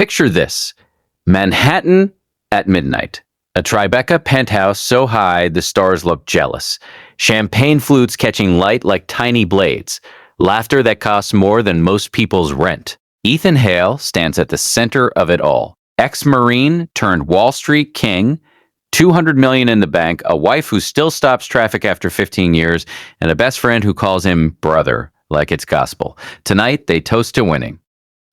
Picture this: Manhattan at midnight. A Tribeca penthouse so high the stars look jealous. Champagne flutes catching light like tiny blades. Laughter that costs more than most people's rent. Ethan Hale stands at the center of it all. Ex-Marine turned Wall Street king, $200 million in the bank, a wife who still stops traffic after 15 years, and a best friend who calls him brother, like it's gospel. Tonight, they toast to winning.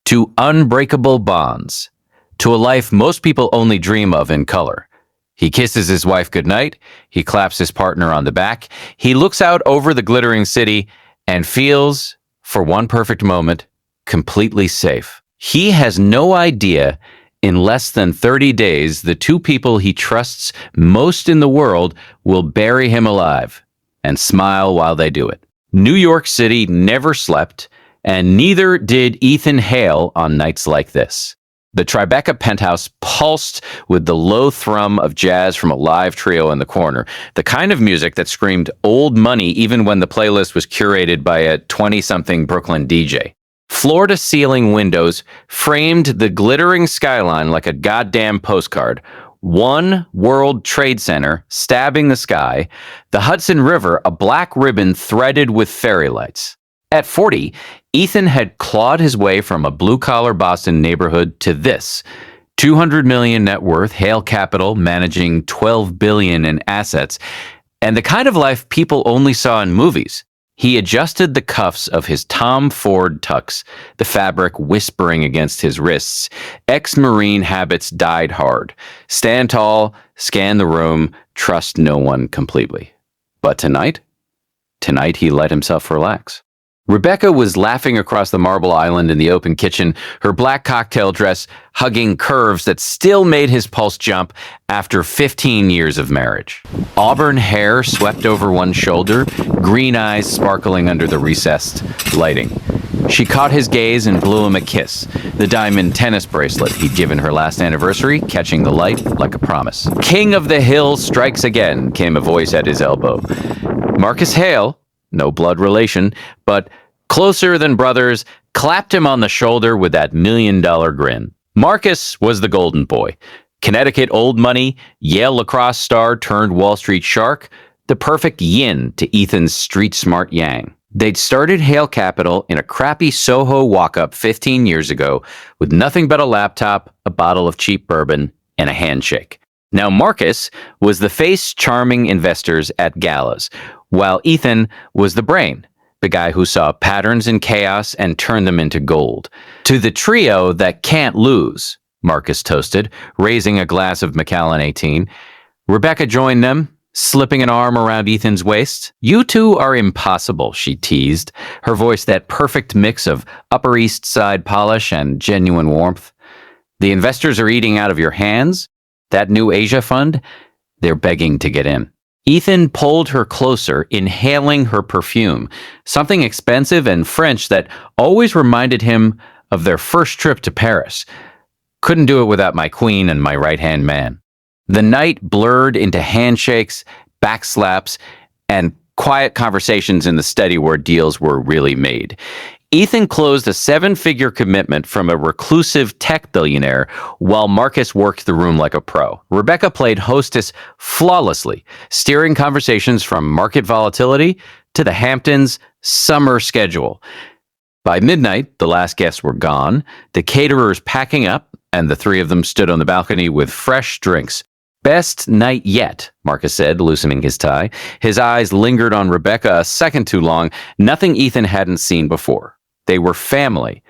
To unbreakable bonds. To a life most people only dream of in color. He kisses his wife goodnight. He claps his partner on the back. He looks out over the glittering city and feels, for one perfect moment, completely safe. He has no idea in less than 30 days the two people he trusts most in the world will bury him alive, and smile while they do it. New York City never slept, and neither did Ethan Hale on nights like this. The Tribeca penthouse pulsed with the low thrum of jazz from a live trio in the corner, the kind of music that screamed old money even when the playlist was curated by a 20-something Brooklyn DJ. Floor-to-ceiling windows framed the glittering skyline like a goddamn postcard. One World Trade Center stabbing the sky, the Hudson River a black ribbon threaded with fairy lights. At 40, Ethan had clawed his way from a blue-collar Boston neighborhood to this. $200 million net worth, Hale Capital managing $12 billion in assets, and the kind of life people only saw in movies. He adjusted the cuffs of his Tom Ford tux, the fabric whispering against his wrists. Ex-Marine habits died hard. Stand tall, scan the room, trust no one completely. But tonight he let himself relax. Rebecca was laughing across the marble island in the open kitchen, her black cocktail dress hugging curves that still made his pulse jump after 15 years of marriage. Auburn hair swept over one shoulder, green eyes sparkling under the recessed lighting. She caught his gaze and blew him a kiss, the diamond tennis bracelet he'd given her last anniversary, catching the light like a promise. "King of the Hill strikes again," came a voice at his elbow. Marcus Hale, no blood relation, but closer than brothers, clapped him on the shoulder with that $1 million grin. Marcus was the golden boy. Connecticut old money, Yale lacrosse star turned Wall Street shark, the perfect yin to Ethan's street-smart yang. They'd started Hale Capital in a crappy Soho walk-up 15 years ago with nothing but a laptop, a bottle of cheap bourbon, and a handshake. Now Marcus was the face charming investors at galas, while Ethan was the brain, the guy who saw patterns in chaos and turned them into gold. To the trio that can't lose, Marcus toasted, raising a glass of Macallan 18. Rebecca joined them, slipping an arm around Ethan's waist. "You two are impossible," she teased, her voice that perfect mix of Upper East Side polish and genuine warmth. "The investors are eating out of your hands? That new Asia fund? They're begging to get in." Ethan pulled her closer, inhaling her perfume, something expensive and French that always reminded him of their first trip to Paris. "Couldn't do it without my queen and my right-hand man." The night blurred into handshakes, backslaps, and quiet conversations in the study where deals were really made. Ethan closed a 7-figure commitment from a reclusive tech billionaire while Marcus worked the room like a pro. Rebecca played hostess flawlessly, steering conversations from market volatility to the Hamptons' summer schedule. By midnight, the last guests were gone, the caterers packing up, and the three of them stood on the balcony with fresh drinks. "Best night yet," Marcus said, loosening his tie. His eyes lingered on Rebecca a second too long, nothing Ethan hadn't seen before. They were family.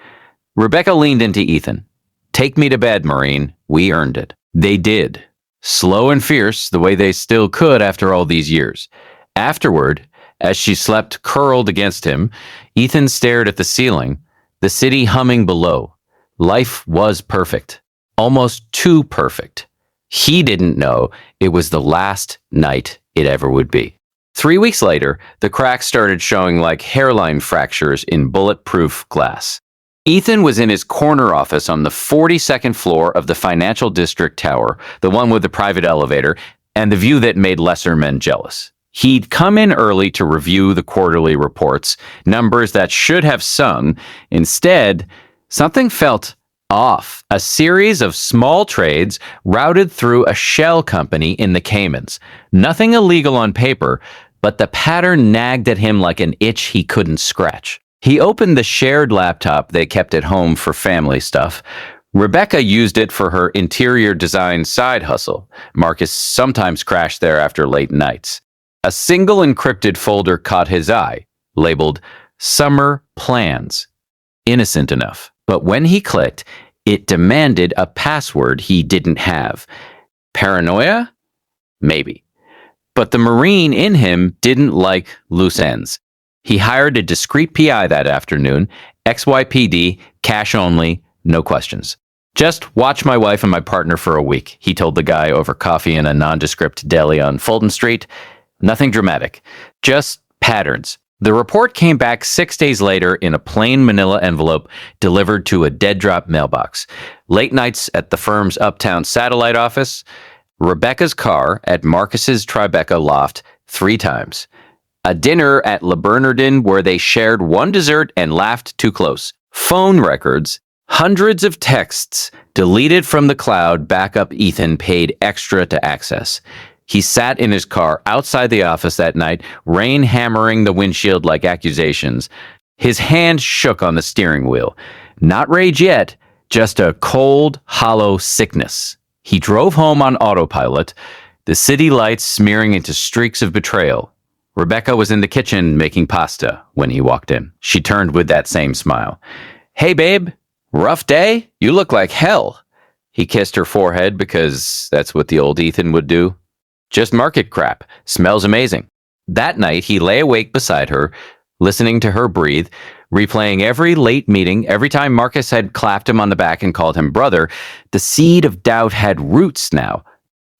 Rebecca leaned into Ethan. "Take me to bed, Marine. We earned it." They did. Slow and fierce, the way they still could after all these years. Afterward, as she slept curled against him, Ethan stared at the ceiling, the city humming below. Life was perfect. Almost too perfect. He didn't know it was the last night it ever would be. 3 weeks later, the cracks started showing like hairline fractures in bulletproof glass. Ethan was in his corner office on the 42nd floor of the Financial District Tower, the one with the private elevator, and the view that made lesser men jealous. He'd come in early to review the quarterly reports, numbers that should have sung. Instead, something felt Off. A series of small trades routed through a shell company in the Caymans. Nothing illegal on paper, but the pattern nagged at him like an itch he couldn't scratch. He opened the shared laptop they kept at home for family stuff. Rebecca used it for her interior design side hustle. Marcus sometimes crashed there after late nights. A single encrypted folder caught his eye, labeled Summer Plans. Innocent enough. But when he clicked, it demanded a password he didn't have. Paranoia? Maybe. But the Marine in him didn't like loose ends. He hired a discreet PI that afternoon, XYPD, cash only, no questions. Just watch my wife and my partner for a week, he told the guy over coffee in a nondescript deli on Fulton Street. Nothing dramatic, just patterns. The report came back 6 days later in a plain manila envelope delivered to a dead-drop mailbox. Late nights at the firm's uptown satellite office, Rebecca's car at Marcus's Tribeca loft 3 times. A dinner at Le Bernardin where they shared one dessert and laughed too close. Phone records, hundreds of texts deleted from the cloud backup Ethan paid extra to access. He sat in his car outside the office that night, rain hammering the windshield like accusations. His hand shook on the steering wheel. Not rage yet, just a cold, hollow sickness. He drove home on autopilot, the city lights smearing into streaks of betrayal. Rebecca was in the kitchen making pasta when he walked in. She turned with that same smile. "Hey, babe, rough day? You look like hell." He kissed her forehead because that's what the old Ethan would do. "Just market crap. Smells amazing." That night, he lay awake beside her, listening to her breathe, replaying every late meeting. Every time Marcus had clapped him on the back and called him brother, the seed of doubt had roots now.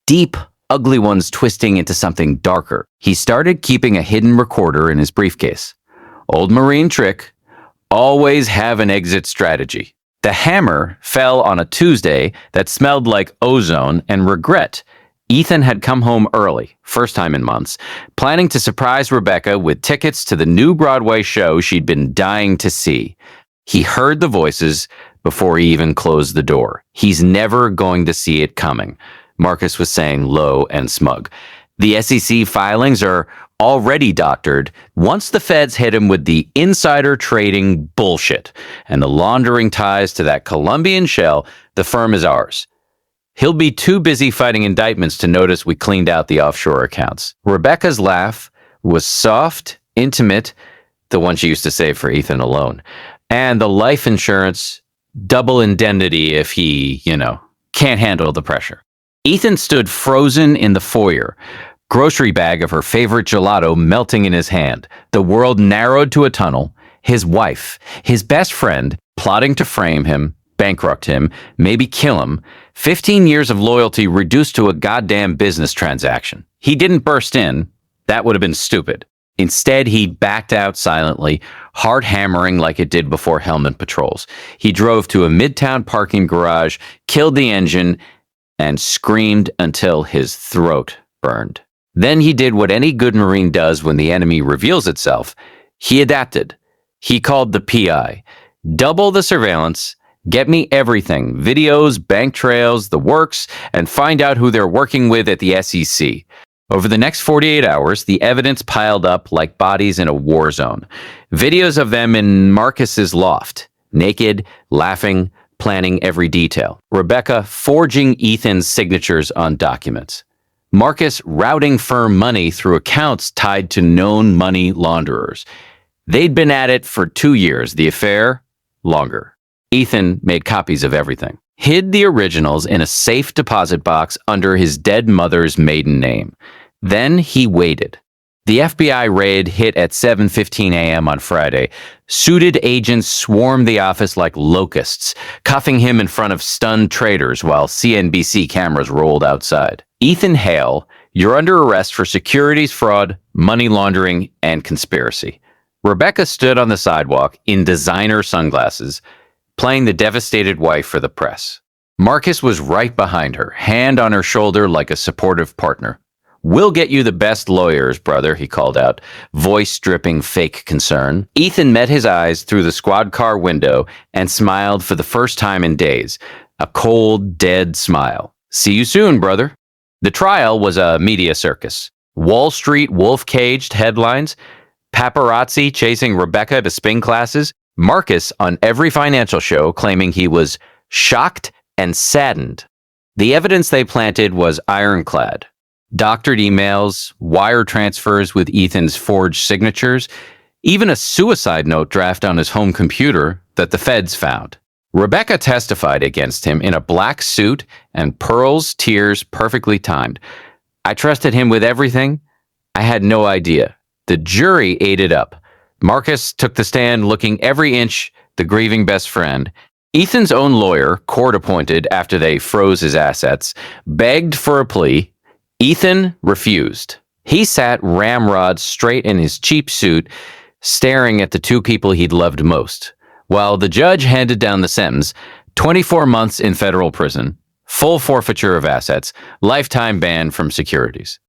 Deep, ugly ones twisting into something darker. He started keeping a hidden recorder in his briefcase. Old Marine trick. Always have an exit strategy. The hammer fell on a Tuesday that smelled like ozone and regret. Ethan had come home early, first time in months, planning to surprise Rebecca with tickets to the new Broadway show she'd been dying to see. He heard the voices before he even closed the door. He's never going to see it coming, Marcus was saying low and smug. The SEC filings are already doctored once the feds hit him with the insider trading bullshit and the laundering ties to that Colombian shell. The firm is ours. He'll be too busy fighting indictments to notice we cleaned out the offshore accounts. Rebecca's laugh was soft, intimate, the one she used to save for Ethan alone. And the life insurance, double indemnity if he, can't handle the pressure. Ethan stood frozen in the foyer, grocery bag of her favorite gelato melting in his hand. The world narrowed to a tunnel. His wife, his best friend, plotting to frame him, bankrupt him, maybe kill him. 15 years of loyalty reduced to a goddamn business transaction. He didn't burst in. That would have been stupid. Instead, he backed out silently, hard hammering like it did before helmet patrols. He drove to a midtown parking garage, killed the engine, and screamed until his throat burned. Then he did what any good Marine does when the enemy reveals itself. He adapted. He called the PI. Double the surveillance. Get me everything, videos, bank trails, the works, and find out who they're working with at the SEC. Over the next 48 hours, the evidence piled up like bodies in a war zone. Videos of them in Marcus's loft, naked, laughing, planning every detail. Rebecca forging Ethan's signatures on documents. Marcus routing firm money through accounts tied to known money launderers. They'd been at it for 2 years, the affair, longer. Ethan made copies of everything, hid the originals in a safe deposit box under his dead mother's maiden name. Then he waited. The FBI raid hit at 7:15 a.m. on Friday. Suited agents swarmed the office like locusts, cuffing him in front of stunned traders while CNBC cameras rolled outside. Ethan Hale, you're under arrest for securities fraud, money laundering, and conspiracy. Rebecca stood on the sidewalk in designer sunglasses, playing the devastated wife for the press. Marcus was right behind her, hand on her shoulder like a supportive partner. "We'll get you the best lawyers, brother," he called out, voice dripping fake concern. Ethan met his eyes through the squad car window and smiled for the first time in days. A cold, dead smile. "See you soon, brother." The trial was a media circus. Wall Street wolf-caged headlines, paparazzi chasing Rebecca to spin classes, Marcus on every financial show claiming he was shocked and saddened. The evidence they planted was ironclad. Doctored emails, wire transfers with Ethan's forged signatures, even a suicide note draft on his home computer that the feds found. Rebecca testified against him in a black suit and pearls, tears perfectly timed. "I trusted him with everything. I had no idea." The jury ate it up. Marcus took the stand looking every inch the grieving best friend. Ethan's own lawyer, court appointed after they froze his assets, begged for a plea. Ethan refused. He sat ramrod straight in his cheap suit, staring at the two people he'd loved most, while the judge handed down the sentence: 24 months in federal prison, full forfeiture of assets, lifetime ban from securities.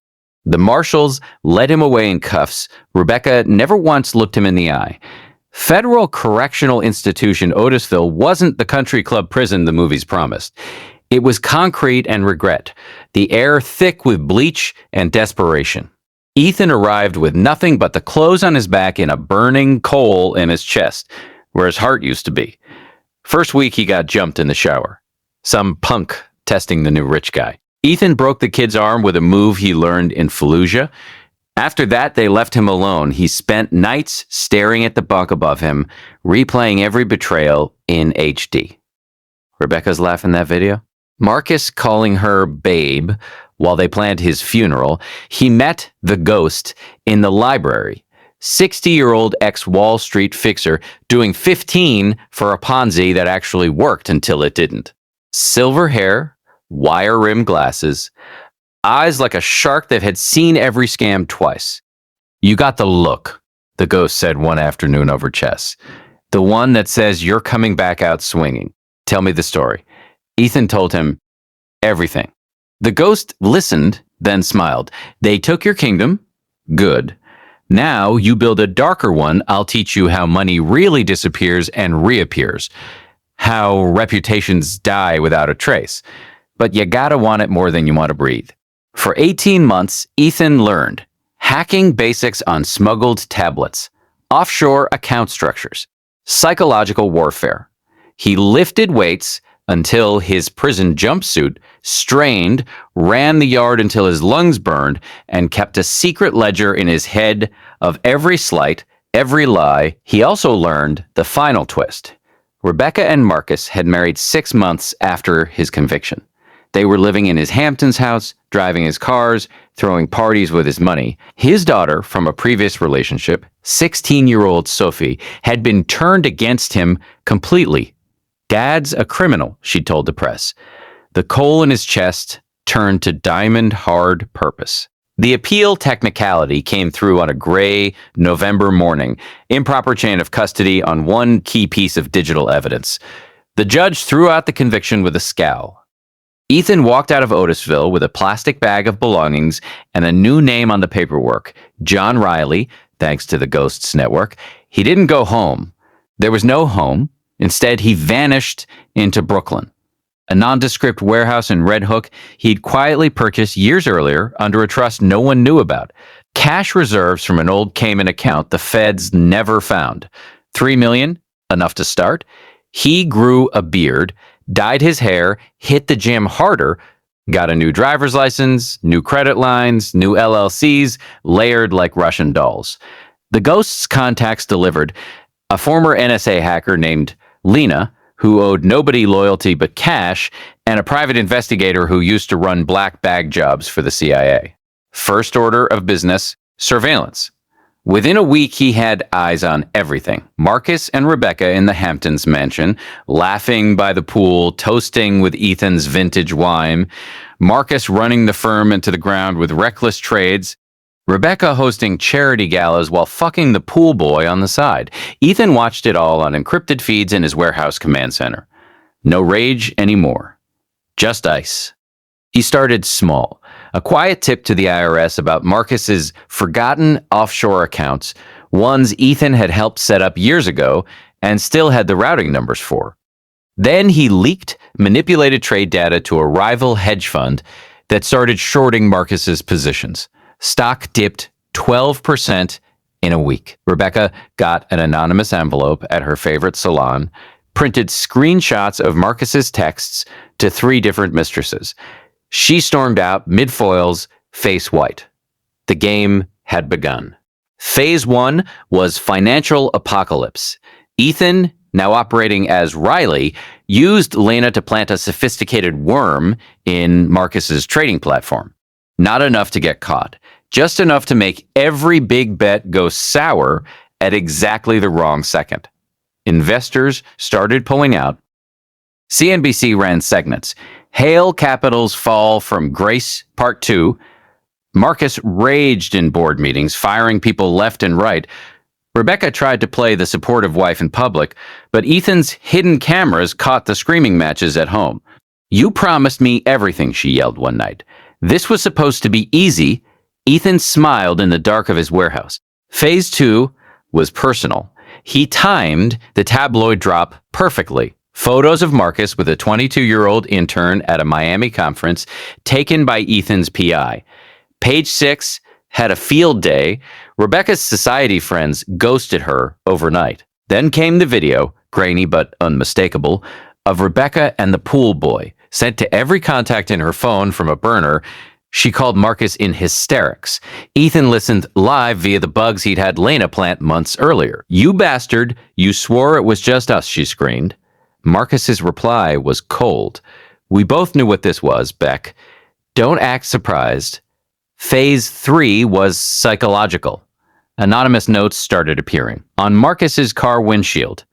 The marshals led him away in cuffs. Rebecca never once looked him in the eye. Federal Correctional Institution Otisville wasn't the country club prison the movies promised. It was concrete and regret, the air thick with bleach and desperation. Ethan arrived with nothing but the clothes on his back and a burning coal in his chest, where his heart used to be. First week he got jumped in the shower. Some punk testing the new rich guy. Ethan broke the kid's arm with a move he learned in Fallujah. After that, they left him alone. He spent nights staring at the bunk above him, replaying every betrayal in HD. Rebecca's laughing that video. Marcus calling her babe while they planned his funeral. He met the ghost in the library. 60-year-old ex-Wall Street fixer doing 15 for a Ponzi that actually worked until it didn't. Silver hair, wire-rimmed glasses, eyes like a shark that had seen every scam twice. "You got the look," the ghost said one afternoon over chess. "The one that says you're coming back out swinging. Tell me the story." Ethan told him everything. The ghost listened, then smiled. "They took your kingdom. Good. Now you build a darker one. I'll teach you how money really disappears and reappears. How reputations die without a trace. But you gotta want it more than you want to breathe." For 18 months, Ethan learned hacking basics on smuggled tablets, offshore account structures, psychological warfare. He lifted weights until his prison jumpsuit strained, ran the yard until his lungs burned, and kept a secret ledger in his head of every slight, every lie. He also learned the final twist. Rebecca and Marcus had married 6 months after his conviction. They were living in his Hamptons house, driving his cars, throwing parties with his money. His daughter from a previous relationship, 16-year-old Sophie, had been turned against him completely. "Dad's a criminal," she told the press. The coal in his chest turned to diamond-hard purpose. The appeal technicality came through on a gray November morning, improper chain of custody on one key piece of digital evidence. The judge threw out the conviction with a scowl. Ethan walked out of Otisville with a plastic bag of belongings and a new name on the paperwork, John Riley, thanks to the Ghosts Network. He didn't go home. There was no home. Instead, he vanished into Brooklyn, a nondescript warehouse in Red Hook he'd quietly purchased years earlier under a trust no one knew about. Cash reserves from an old Cayman account the feds never found. $3 million, enough to start. He grew a beard, dyed his hair, hit the gym harder, got a new driver's license, new credit lines, new LLCs, layered like Russian dolls. The Ghost's contacts delivered. A former NSA hacker named Lena, who owed nobody loyalty but cash, and a private investigator who used to run black bag jobs for the CIA. First order of business, surveillance. Within a week, he had eyes on everything. Marcus and Rebecca in the Hamptons mansion, laughing by the pool, toasting with Ethan's vintage wine. Marcus running the firm into the ground with reckless trades. Rebecca hosting charity galas while fucking the pool boy on the side. Ethan watched it all on encrypted feeds in his warehouse command center. No rage anymore. Just ice. He started small. A quiet tip to the IRS about Marcus's forgotten offshore accounts, ones Ethan had helped set up years ago and still had the routing numbers for. Then he leaked manipulated trade data to a rival hedge fund that started shorting Marcus's positions. Stock dipped 12% in a week. Rebecca got an anonymous envelope at her favorite salon, printed screenshots of Marcus's texts to 3 different mistresses. She stormed out mid-foils, face white. The game had begun. Phase 1 was financial apocalypse. Ethan, now operating as Riley, used Lena to plant a sophisticated worm in Marcus's trading platform. Not enough to get caught, just enough to make every big bet go sour at exactly the wrong second. Investors started pulling out. CNBC ran segments. Hail Capital's Fall from Grace, Part 2. Marcus raged in board meetings, firing people left and right. Rebecca tried to play the supportive wife in public, but Ethan's hidden cameras caught the screaming matches at home. "You promised me everything," she yelled one night. This was supposed to be easy. Ethan smiled in the dark of his warehouse. Phase 2 was personal. He timed the tabloid drop perfectly. Photos of Marcus with a 22-year-old intern at a Miami conference taken by Ethan's PI. Page 6 had a field day. Rebecca's society friends ghosted her overnight. Then came the video, grainy but unmistakable, of Rebecca and the pool boy, sent to every contact in her phone from a burner. She called Marcus in hysterics. Ethan listened live via the bugs he'd had Lena plant months earlier. "You bastard, you swore it was just us," she screamed. Marcus's reply was cold. "We both knew what this was, Beck. Don't act surprised." Phase 3 was psychological. Anonymous notes started appearing. On Marcus's car windshield,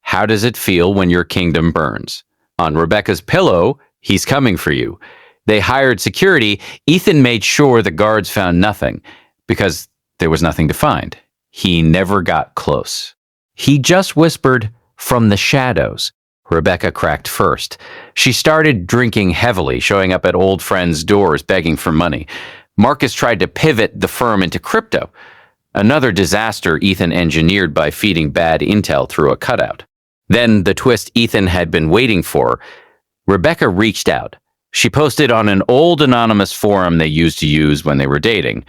"How does it feel when your kingdom burns?" On Rebecca's pillow, "He's coming for you." They hired security. Ethan made sure the guards found nothing, because there was nothing to find. He never got close. He just whispered, "From the shadows." Rebecca cracked first. She started drinking heavily, showing up at old friends' doors begging for money. Marcus tried to pivot the firm into crypto. Another disaster Ethan engineered by feeding bad intel through a cutout. Then the twist Ethan had been waiting for. Rebecca reached out. She posted on an old anonymous forum they used to use when they were dating.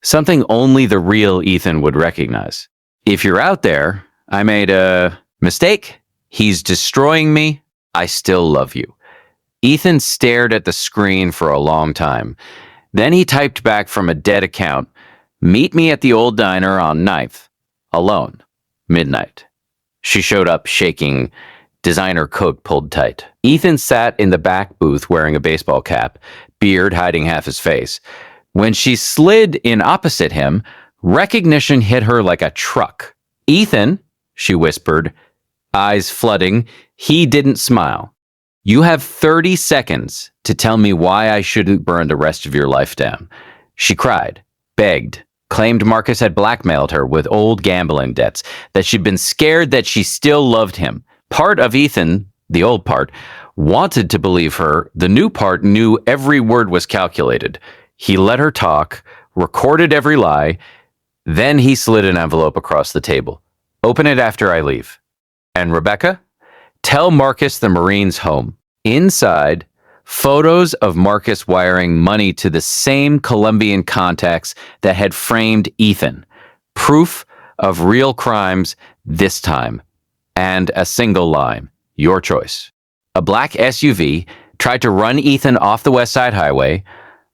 Something only the real Ethan would recognize. "If you're out there, I made a mistake. He's destroying me. I still love you." Ethan stared at the screen for a long time. Then he typed back from a dead account, "Meet me at the old diner on 9th. Alone. Midnight." She showed up shaking, designer coat pulled tight. Ethan sat in the back booth wearing a baseball cap, beard hiding half his face. When she slid in opposite him, recognition hit her like a truck. "Ethan," she whispered, eyes flooding. He didn't smile. "You have 30 seconds to tell me why I shouldn't burn the rest of your life down." She cried, begged, claimed Marcus had blackmailed her with old gambling debts, that she'd been scared that she still loved him. Part of Ethan, the old part, wanted to believe her. The new part knew every word was calculated. He let her talk, recorded every lie. Then he slid an envelope across the table. "Open it after I leave. And Rebecca, tell Marcus the Marine's home." Inside, photos of Marcus wiring money to the same Colombian contacts that had framed Ethan. Proof of real crimes this time. And a single line, "Your choice." A black SUV tried to run Ethan off the West Side Highway.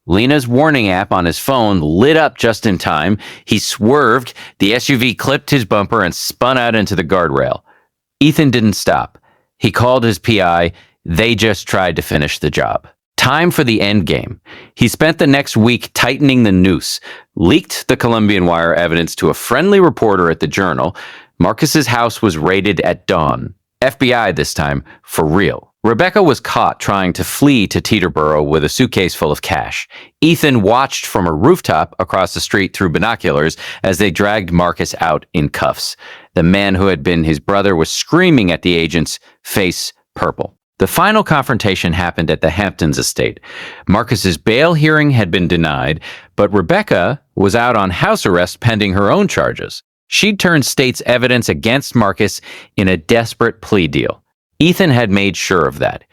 Lena's warning app on his phone lit up just in time. He swerved, the SUV clipped his bumper and spun out into the guardrail. Ethan didn't stop. He called his PI. They just tried to finish the job. Time for the end game. He spent the next week tightening the noose, leaked the Colombian wire evidence to a friendly reporter at the Journal. Marcus's house was raided at dawn. FBI this time, for real. Rebecca was caught trying to flee to Teterboro with a suitcase full of cash. Ethan watched from a rooftop across the street through binoculars as they dragged Marcus out in cuffs. The man who had been his brother was screaming at the agents, face purple. The final confrontation happened at the Hamptons estate. Marcus's bail hearing had been denied, but Rebecca was out on house arrest pending her own charges. She'd turned state's evidence against Marcus in a desperate plea deal. Ethan had made sure of that.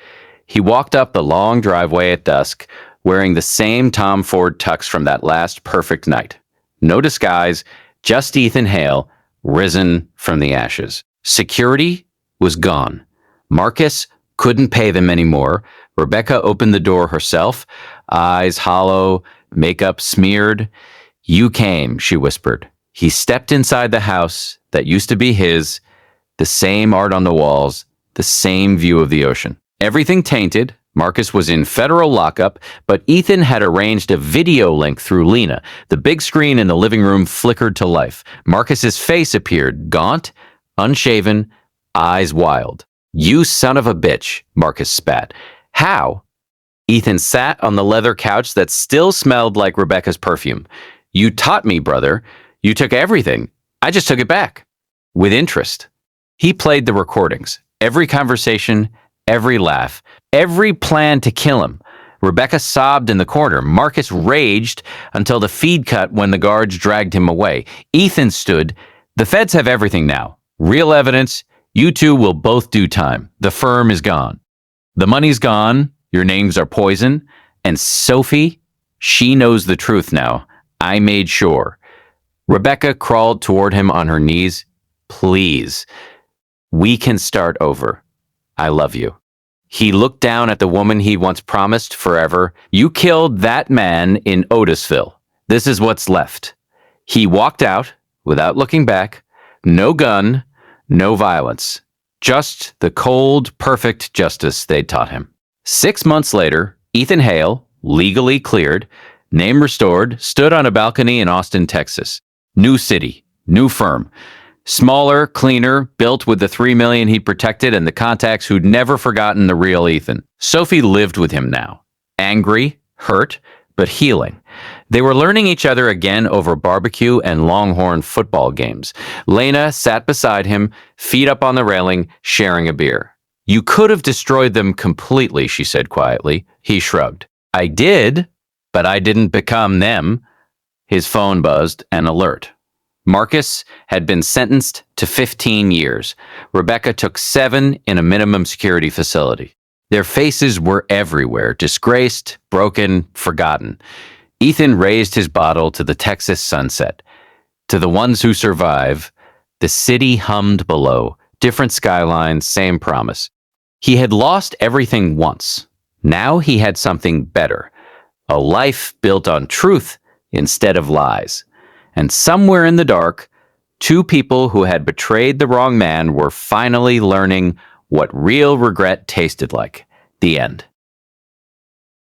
He walked up the long driveway at dusk, wearing the same Tom Ford tux from that last perfect night. No disguise, just Ethan Hale, risen from the ashes. Security was gone. Marcus couldn't pay them anymore. Rebecca opened the door herself, eyes hollow, makeup smeared. "You came," she whispered. He stepped inside the house that used to be his, the same art on the walls, the same view of the ocean. Everything tainted. Marcus was in federal lockup, but Ethan had arranged a video link through Lena. The big screen in the living room flickered to life. Marcus's face appeared, gaunt, unshaven, eyes wild. "You son of a bitch," Marcus spat. "How?" Ethan sat on the leather couch that still smelled like Rebecca's perfume. "You taught me, brother. You took everything. I just took it back." With interest. He played the recordings. Every conversation, every laugh, every plan to kill him. Rebecca sobbed in the corner. Marcus raged until the feed cut when the guards dragged him away. Ethan stood. "The feds have everything now. Real evidence. You two will both do time. The firm is gone. The money's gone. Your names are poison. And Sophie, she knows the truth now. I made sure." Rebecca crawled toward him on her knees. "Please, we can start over. I love you." He looked down at the woman he once promised forever. "You killed that man in Otisville. This is what's left." He walked out without looking back. No gun, no violence. Just the cold, perfect justice they'd taught him. 6 months later, Ethan Hale, legally cleared, name restored, stood on a balcony in Austin, Texas. New city, new firm. Smaller, cleaner, built with the $3 million he'd protected and the contacts who'd never forgotten the real Ethan. Sophie lived with him now. Angry, hurt, but healing. They were learning each other again over barbecue and Longhorn football games. Lena sat beside him, feet up on the railing, sharing a beer. "You could have destroyed them completely," she said quietly. He shrugged. "I did, but I didn't become them." His phone buzzed, an alert. Marcus had been sentenced to 15 years. Rebecca took 7 in a minimum security facility. Their faces were everywhere, disgraced, broken, forgotten. Ethan raised his bottle to the Texas sunset. To the ones who survive, the city hummed below, different skylines, same promise. He had lost everything once. Now he had something better. A life built on truth instead of lies. And somewhere in the dark, 2 people who had betrayed the wrong man were finally learning what real regret tasted like. The end.